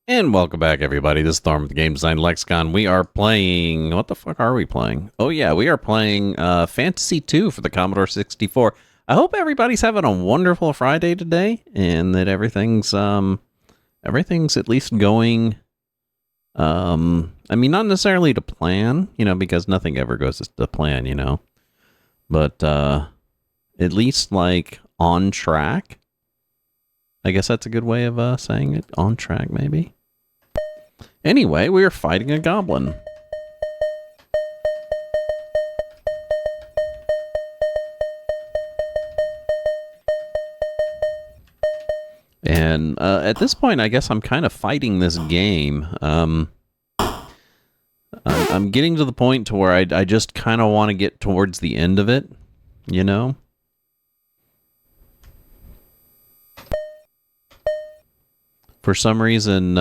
And welcome back, everybody. This is Thorm with the Game Design Lexicon. We are playing... What the fuck are we playing? Oh, yeah, we are playing Phantasie II for the Commodore 64. I hope everybody's having a wonderful Friday today, and that everything's at least going... I mean, not necessarily to plan, because nothing ever goes to plan, But at least, like, on track. I guess that's a good way of saying it. On track, maybe. Anyway, we are fighting a goblin. And at this point, I guess I'm kind of fighting this game. I'm getting to the point to where I just kind of want to get towards the end of it, For some reason,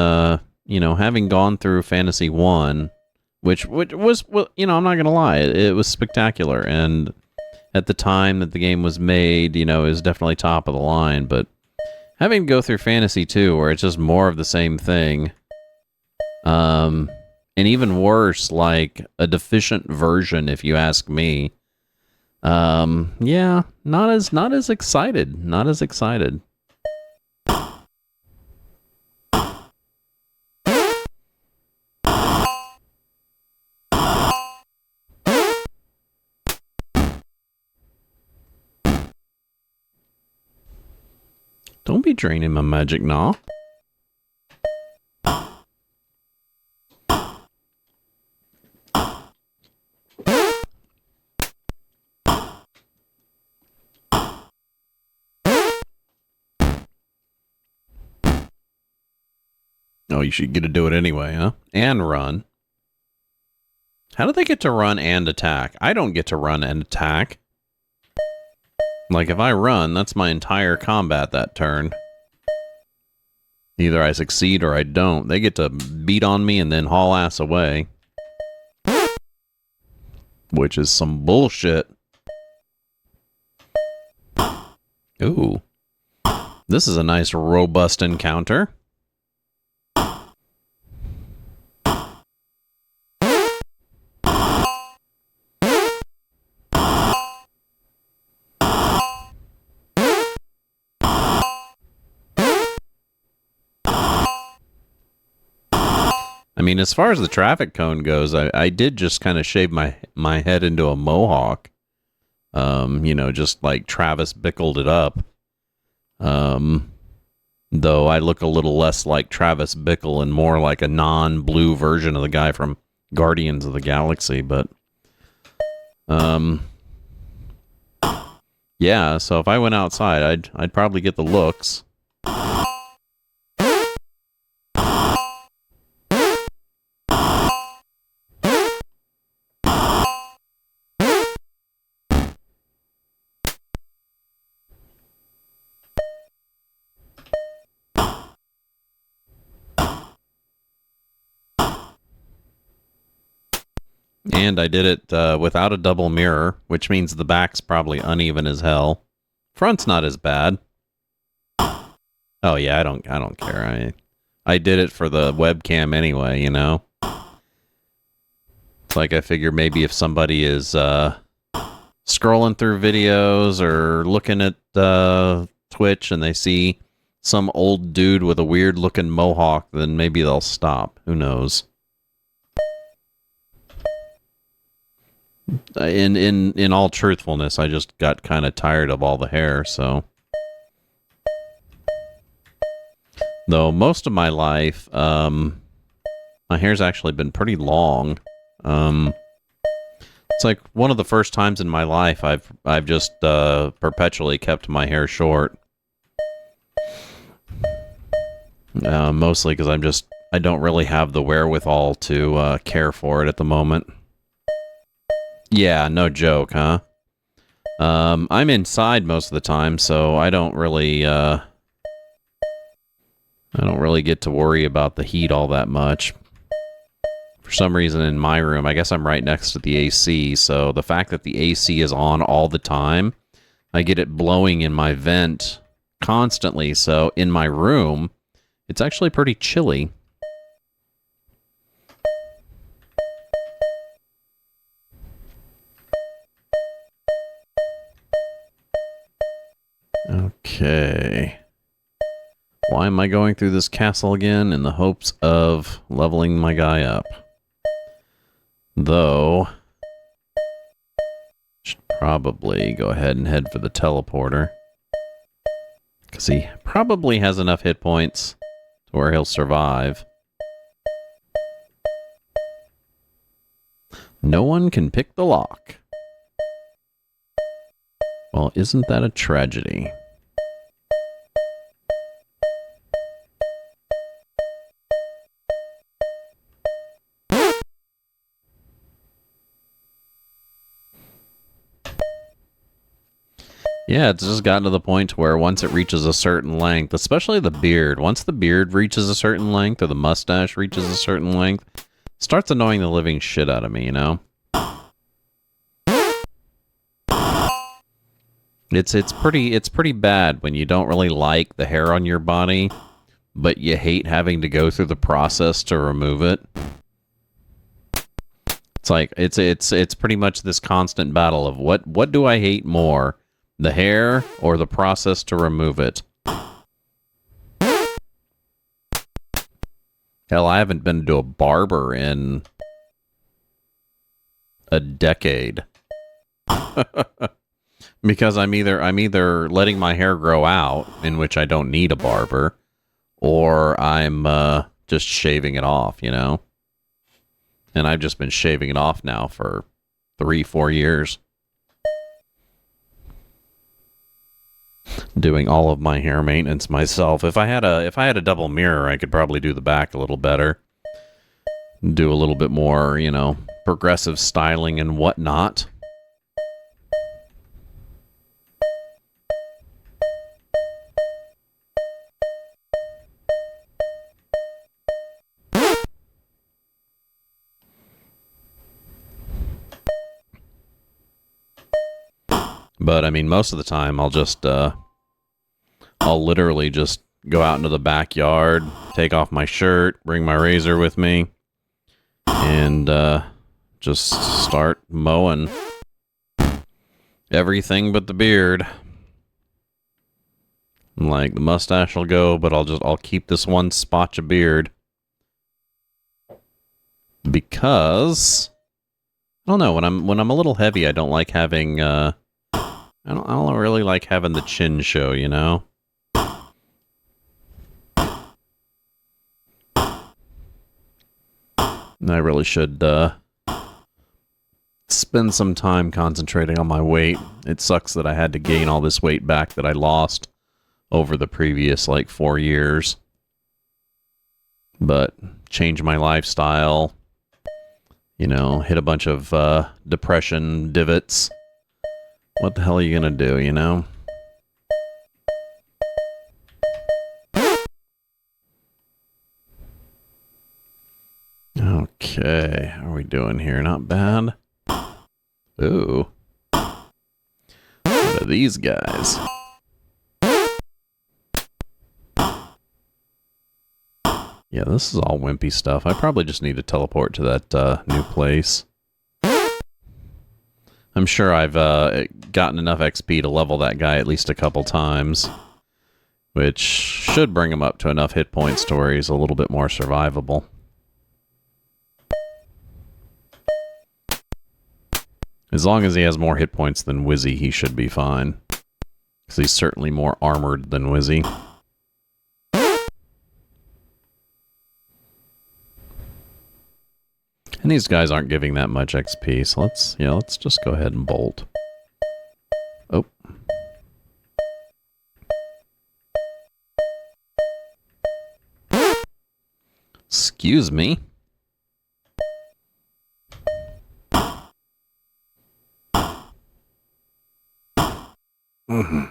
having gone through Phantasie I, which was, well, I'm not going to lie, it was spectacular. And at the time that the game was made, it was definitely top of the line. But having to go through Phantasie II, where it's just more of the same thing, and even worse, like a deficient version, if you ask me. Yeah, not as excited. Not as excited. Don't be draining my magic now. Oh, you should get to do it anyway, huh? And run. How do they get to run and attack? I don't get to run and attack. Like, if I run, that's my entire combat that turn. Either I succeed or I don't. They get to beat on me and then haul ass away. Which is some bullshit. Ooh. This is a nice, robust encounter. I mean, as far as the traffic cone goes, I did just kind of shave my head into a mohawk. Just like Travis Bickled it up. Though I look a little less like Travis Bickle and more like a non-blue version of the guy from Guardians of the Galaxy, but... yeah, so if I went outside, I'd probably get the looks. And I did it without a double mirror, which means the back's probably uneven as hell. Front's not as bad. Oh yeah, I don't care. I did it for the webcam anyway, It's like I figure maybe if somebody is scrolling through videos or looking at Twitch and they see some old dude with a weird looking mohawk, then maybe they'll stop. Who knows? In all truthfulness, I just got kind of tired of all the hair, so. Though most of my life, my hair's actually been pretty long. It's like one of the first times in my life I've just perpetually kept my hair short. Mostly because I don't really have the wherewithal to care for it at the moment. Yeah, no joke, huh? I'm inside most of the time, so I don't really get to worry about the heat all that much. For some reason in my room, I guess I'm right next to the AC, so the fact that the AC is on all the time, I get it blowing in my vent constantly, so in my room, it's actually pretty chilly. Okay. Why am I going through this castle again? In the hopes of leveling my guy up. Though, should probably go ahead and head for the teleporter. Because he probably has enough hit points to where he'll survive. No one can pick the lock. Well, isn't that a tragedy? Yeah, it's just gotten to the point where once it reaches a certain length, especially the beard, once the beard reaches a certain length or the mustache reaches a certain length, it starts annoying the living shit out of me, you know? It's pretty bad when you don't really like the hair on your body, but you hate having to go through the process to remove it. It's like it's pretty much this constant battle of what do I hate more? The hair or the process to remove it? Hell, I haven't been to a barber in a decade. Because I'm either letting my hair grow out, in which I don't need a barber, or I'm just shaving it off, you know? And I've just been shaving it off now for 3-4 years. Doing all of my hair maintenance myself. If I had a double mirror, I could probably do the back a little better. Do a little bit more, you know, progressive styling and whatnot. But, I mean, most of the time, I'll literally just go out into the backyard, take off my shirt, bring my razor with me, and just start mowing everything but the beard. Like, the mustache will go, but I'll keep this one spotch of beard. Because, I don't know, when I'm a little heavy, I don't like having, I don't really like having the chin show, you know? I really should spend some time concentrating on my weight. It sucks that I had to gain all this weight back that I lost over the previous, like, 4 years. But change my lifestyle, you know, hit a bunch of depression divots. What the hell are you gonna do, you know? Okay, how are we doing here? Not bad. Ooh. What are these guys? Yeah, this is all wimpy stuff. I probably just need to teleport to that new place. I'm sure I've gotten enough XP to level that guy at least a couple times, which should bring him up to enough hit points to where he's a little bit more survivable. As long as he has more hit points than Wizzy, he should be fine. Because he's certainly more armored than Wizzy. And these guys aren't giving that much XP, so let's just go ahead and bolt. Oh. Excuse me. Mm-hmm.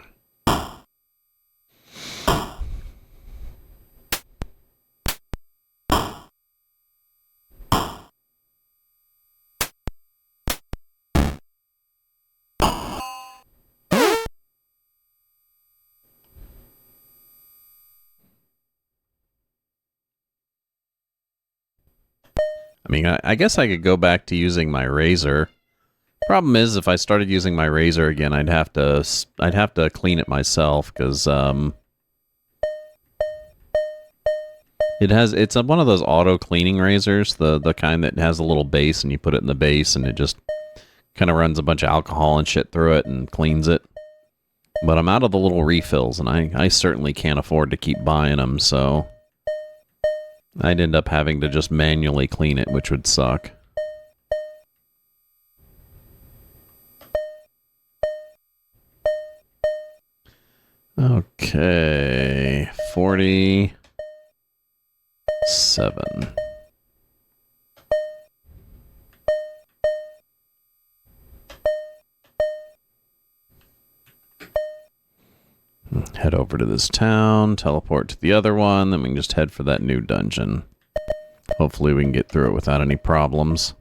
I mean, I guess I could go back to using my razor, Problem is, if I started using my razor again, I'd have to clean it myself because it's one of those auto cleaning razors, the kind that has a little base and you put it in the base and it just kind of runs a bunch of alcohol and shit through it and cleans it. But I'm out of the little refills, and I certainly can't afford to keep buying them, so I'd end up having to just manually clean it, which would suck. Okay, 47. Head over to this town, teleport to the other one, then we can just head for that new dungeon. Hopefully we can get through it without any problems.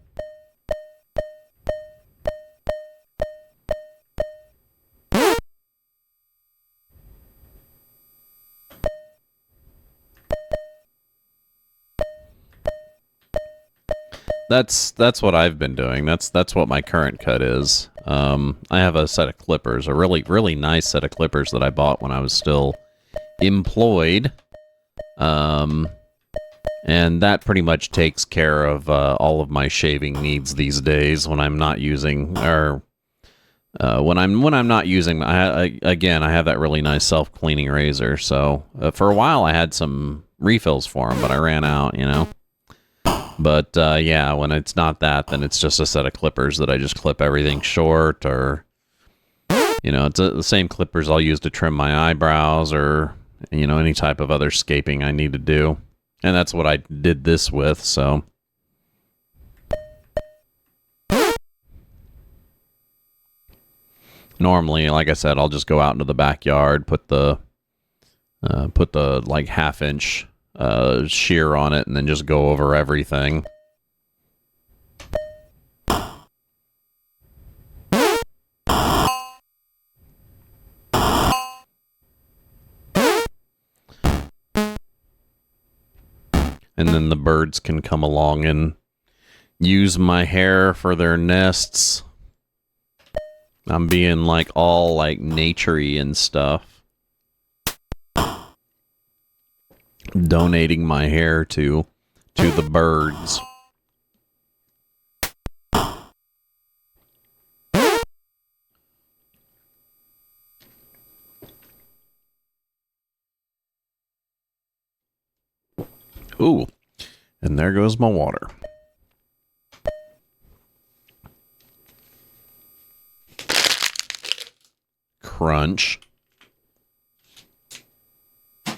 That's what I've been doing. That's what my current cut is. I have a set of clippers, a really nice set of clippers that I bought when I was still employed. And that pretty much takes care of all of my shaving needs these days when I'm not using, or when I'm not using. Again, I have that really nice self-cleaning razor. So for a while I had some refills for them, but I ran out, you know. But yeah, when it's not that, then it's just a set of clippers that I just clip everything short, or, you know, it's the same clippers I'll use to trim my eyebrows, or, you know, any type of other scaping I need to do. And that's what I did this with, so. Normally, like I said, I'll just go out into the backyard, put the like 1/2 inch shear on it, and then just go over everything. And then the birds can come along and use my hair for their nests. I'm being like all like nature-y and stuff. Donating my hair to the birds. Ooh, and there goes my water. Crunch. I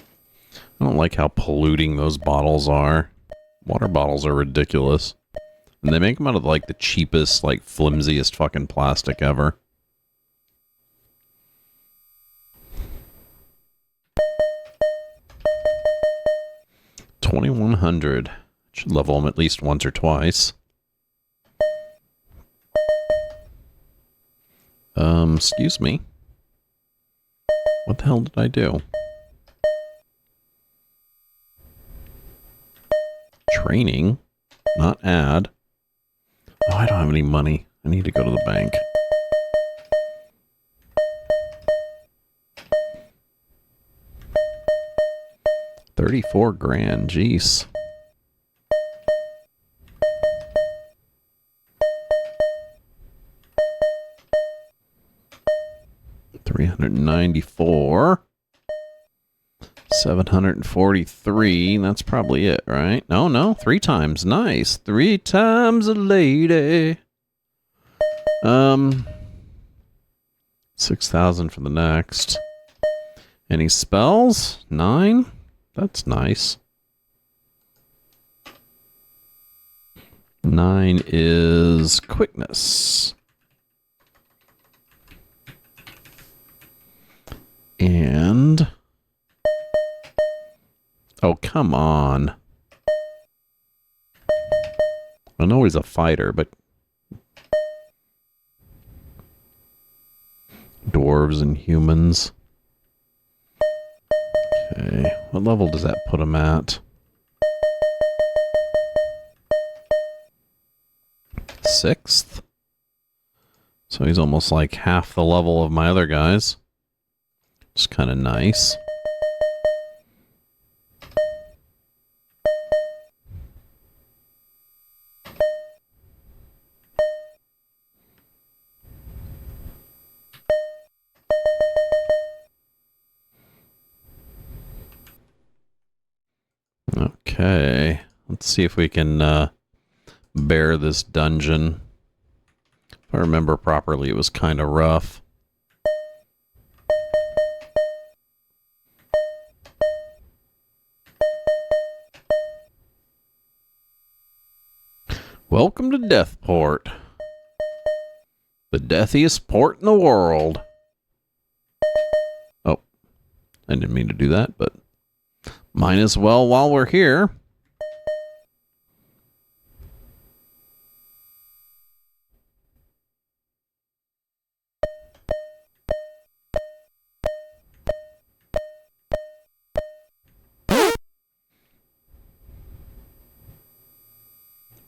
don't like how polluting those bottles are. Water bottles are ridiculous. And they make them out of like the cheapest, like flimsiest fucking plastic ever. $2,100. Should level them at least once or twice. Excuse me. What the hell did I do? Training, not add. Oh, I don't have any money. I need to go to the bank. $34 grand, jeez. $394. 743. That's probably it, right? No, 3 times. Nice. 3 times a lady. 6,000 for the next. Any spells? 9. That's nice. 9 is quickness. And... oh, come on. I know he's a fighter, but... dwarves and humans. Okay, what level does that put him at? 6th? So he's almost like half the level of my other guys. It's kind of nice. Okay, let's see if we can bear this dungeon. If I remember properly, it was kind of rough. Welcome to Deathport. The deathiest port in the world. Oh, I didn't mean to do that, but might as well while we're here.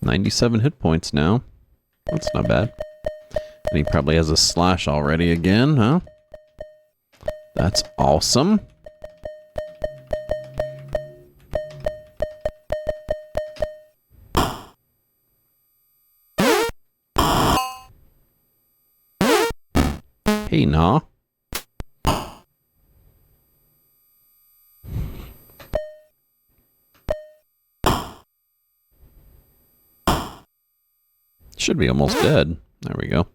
$97 hit points now. That's not bad. And he probably has a slash already again, huh? That's awesome. Hey, nah. Should be almost dead. There we go.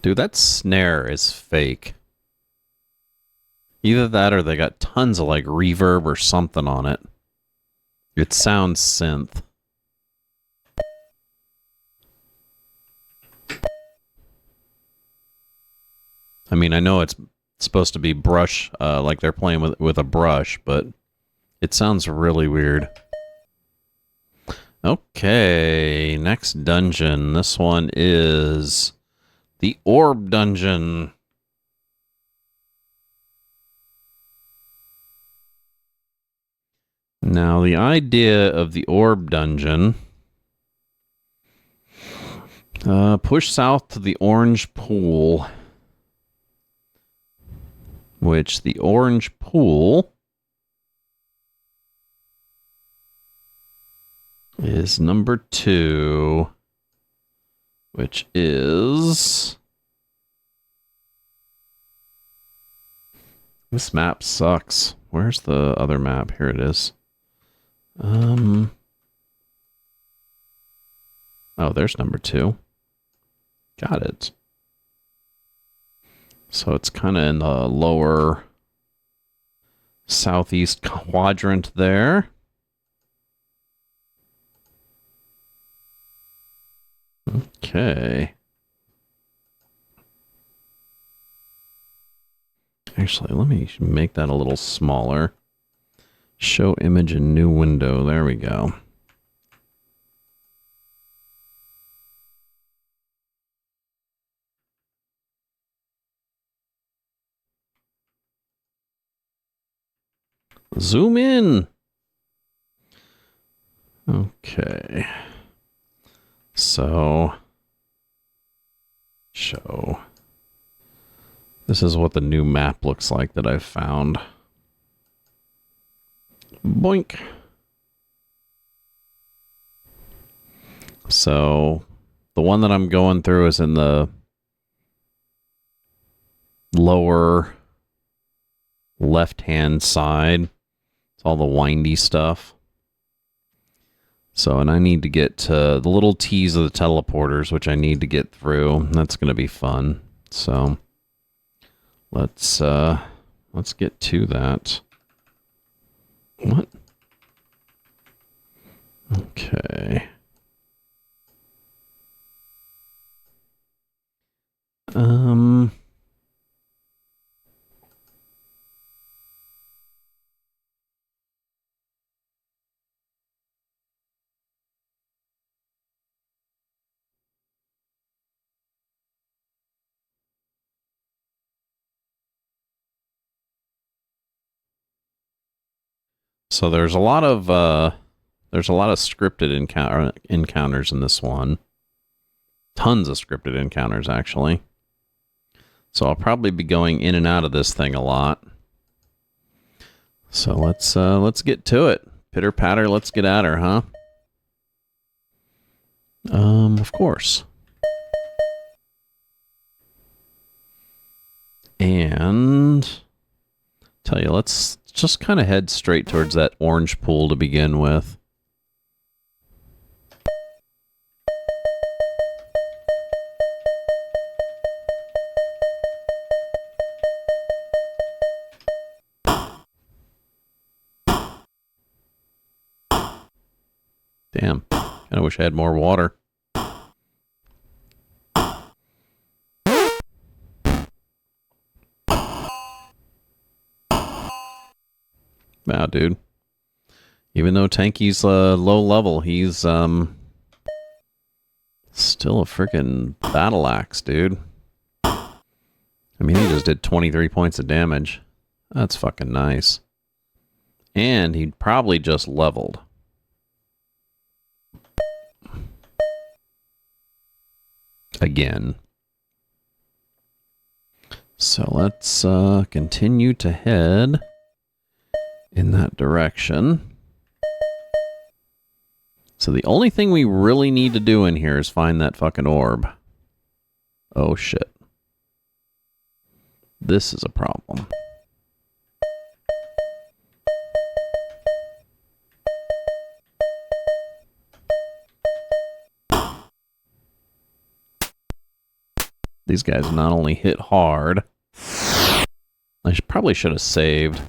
Dude, that snare is fake. Either that or they got tons of like reverb or something on it. It sounds synth. I mean, I know it's supposed to be brush, like they're playing with a brush, but it sounds really weird. Okay, next dungeon. This one is the Orb Dungeon. Now, the idea of the Orb Dungeon... push south to the Orange Pool. Which, the Orange Pool... is number 2, which is... This map sucks. Where's the other map? Here it is. Oh, there's number 2. Got it. So it's kind of in the lower southeast quadrant there. Okay. Actually, let me make that a little smaller. Show image in new window. There we go. Zoom in. Okay. So, show. This is what the new map looks like that I've found. Boink. So, the one that I'm going through is in the lower left-hand side. It's all the windy stuff. So, and I need to get to the little T's of the teleporters, which I need to get through. That's going to be fun. So, let's get to that. What? Okay. So there's a lot of There's a lot of scripted encounters in this one. Tons of scripted encounters, actually. So I'll probably be going in and out of this thing a lot. So let's get to it. Pitter patter, let's get at her, huh? Of course. And tell you, let's just kind of head straight towards that orange pool to begin with. Damn. I wish I had more water. Wow, dude. Even though Tanky's low level, he's still a freaking battle axe, dude. I mean, he just did 23 points of damage. That's fucking nice. And he probably just leveled. Again. So let's continue to head in that direction. So the only thing we really need to do in here is find that fucking orb. Oh shit. This is a problem. These guys not only hit hard, I probably should have saved.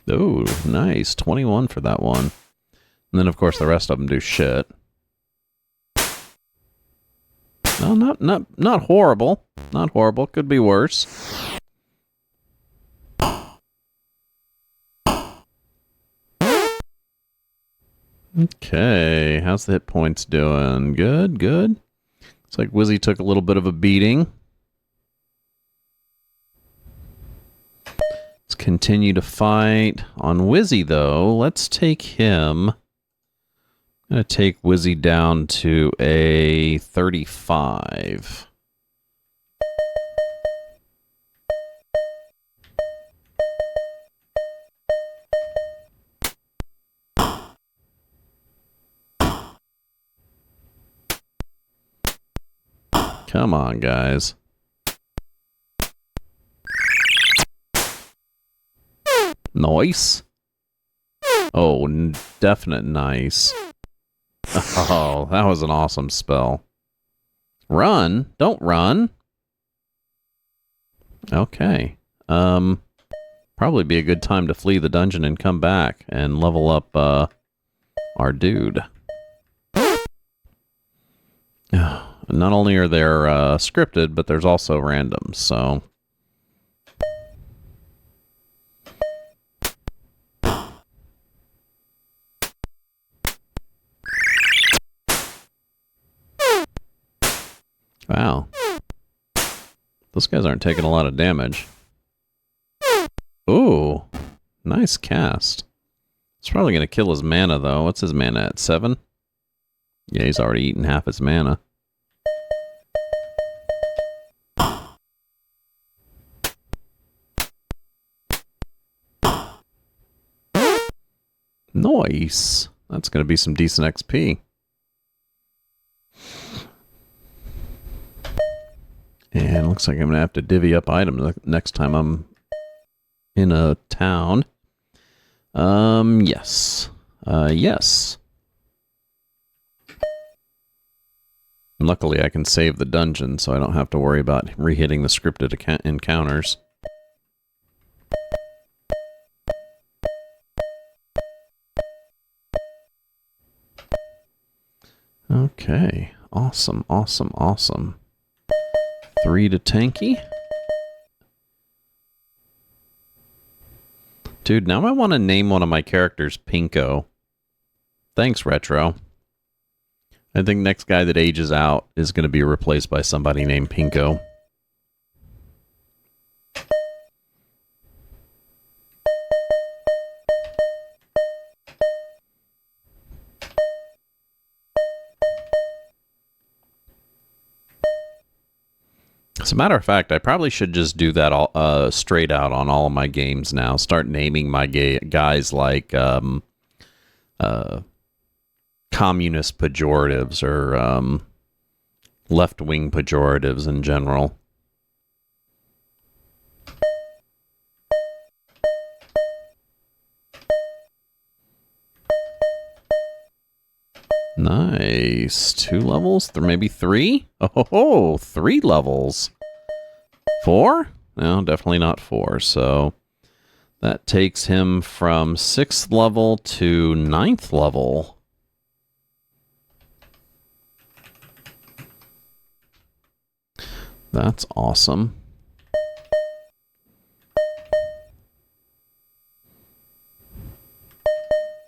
Oh, nice. 21 for that one. And then, of course, the rest of them do shit. No, not horrible. Not horrible. Could be worse. Okay, how's the hit points doing? Good, good. Looks like Wizzy took a little bit of a beating. Let's continue to fight. On Wizzy, though, let's take him. I'm going to take Wizzy down to a 35. Come on, guys. Nice. Oh, definite nice. Oh, that was an awesome spell. Run? Don't run. Okay. Probably be a good time to flee the dungeon and come back and level up our dude. Not only are there scripted, but there's also random, so... Wow. Those guys aren't taking a lot of damage. Ooh. Nice cast. It's probably going to kill his mana, though. What's his mana at? 7? Yeah, he's already eaten half his mana. Nice. That's going to be some decent XP. And looks like I'm going to have to divvy up items next time I'm in a town. Yes. Yes. And luckily I can save the dungeon, so I don't have to worry about re-hitting the scripted encounters. Okay. Awesome, awesome, awesome. 3 to Tanky. Dude, now I want to name one of my characters Pinko. Thanks, Retro. I think next guy that ages out is going to be replaced by somebody named Pinko. As a matter of fact, I probably should just do that all straight out on all of my games now. Start naming my guys like communist pejoratives or left-wing pejoratives in general. Nice. 2 levels? Maybe 3? Oh, 3 levels. 4? No, definitely not 4. So that takes him from 6th level to 9th level. That's awesome.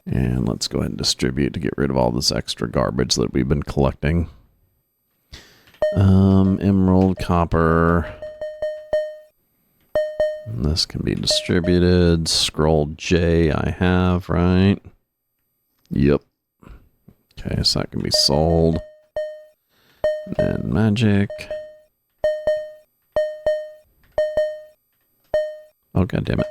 And let's go ahead and distribute to get rid of all this extra garbage that we've been collecting. Emerald, copper. And this can be distributed. Scroll J I have, right? Yep. Okay, so that can be sold. And magic. Oh, god damn it.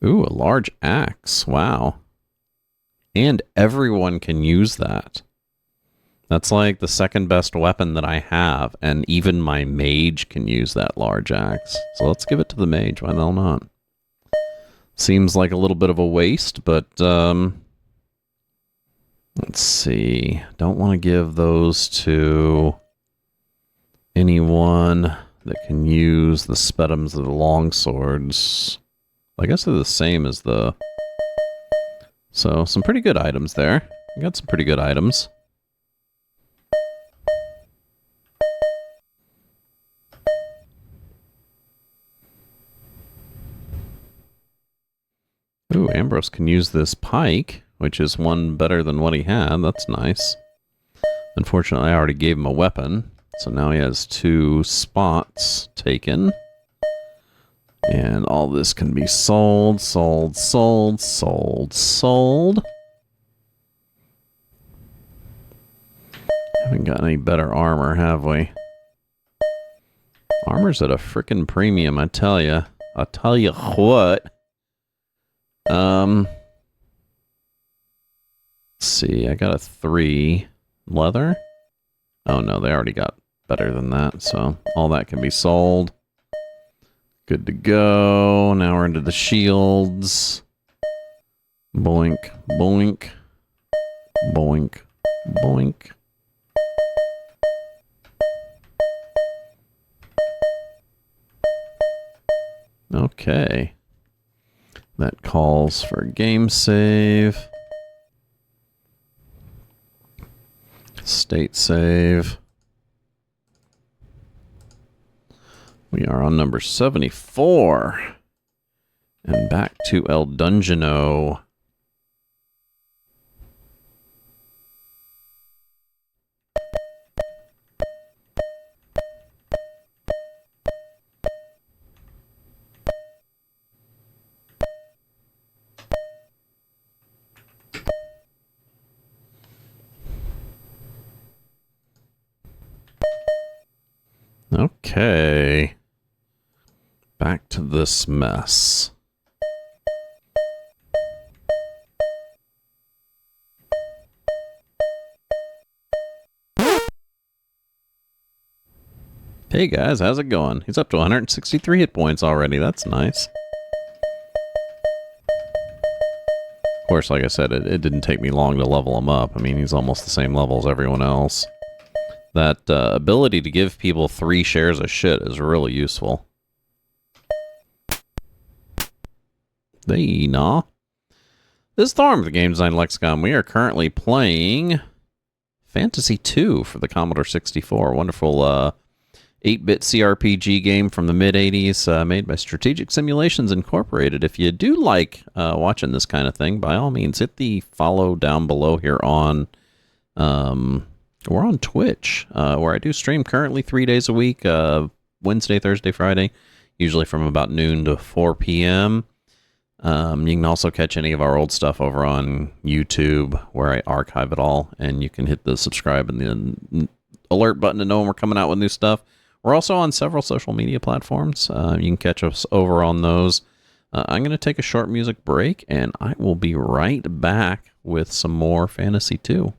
Ooh, a large axe. Wow. And everyone can use that. That's like the second best weapon that I have, and even my mage can use that large axe. So let's give it to the mage. Why the hell not? Seems like a little bit of a waste, but let's see. Don't want to give those to anyone that can use the spedums of the longswords. I guess they're the same as the... So, some pretty good items there. We got some pretty good items. Ooh, Ambrose can use this pike, which is one better than what he had. That's nice. Unfortunately, I already gave him a weapon, so now he has 2 spots taken. And all this can be sold, sold, sold, sold, sold. Haven't got any better armor, have we? Armor's at a frickin' premium, I tell ya. I tell you what. Let's see, I got a 3 leather. Oh no, they already got better than that, so all that can be sold. Good to go. Now we're into the shields. Boink, boink, boink, boink. Okay. That calls for game save. State save. We are on number 74. And back to El Dungeono. Okay. Back to this mess. Hey guys, how's it going? He's up to 163 hit points already. That's nice. Of course, like I said, it didn't take me long to level him up. I mean, he's almost the same level as everyone else. That ability to give people 3 shares of shit is really useful. Hey, nah. This is Thorm of the Game Design Lexicon. We are currently playing Phantasie II for the Commodore 64. Wonderful 8-bit CRPG game from the mid-'80s, made by Strategic Simulations Incorporated. If you do like watching this kind of thing, by all means, hit the follow down below here on... we're on Twitch, where I do stream currently 3 days a week, Wednesday, Thursday, Friday, usually from about noon to 4 p.m. You can also catch any of our old stuff over on YouTube, where I archive it all, and you can hit the subscribe and the alert button to know when we're coming out with new stuff. We're also on several social media platforms. You can catch us over on those. I'm going to take a short music break, and I will be right back with some more Phantasie II.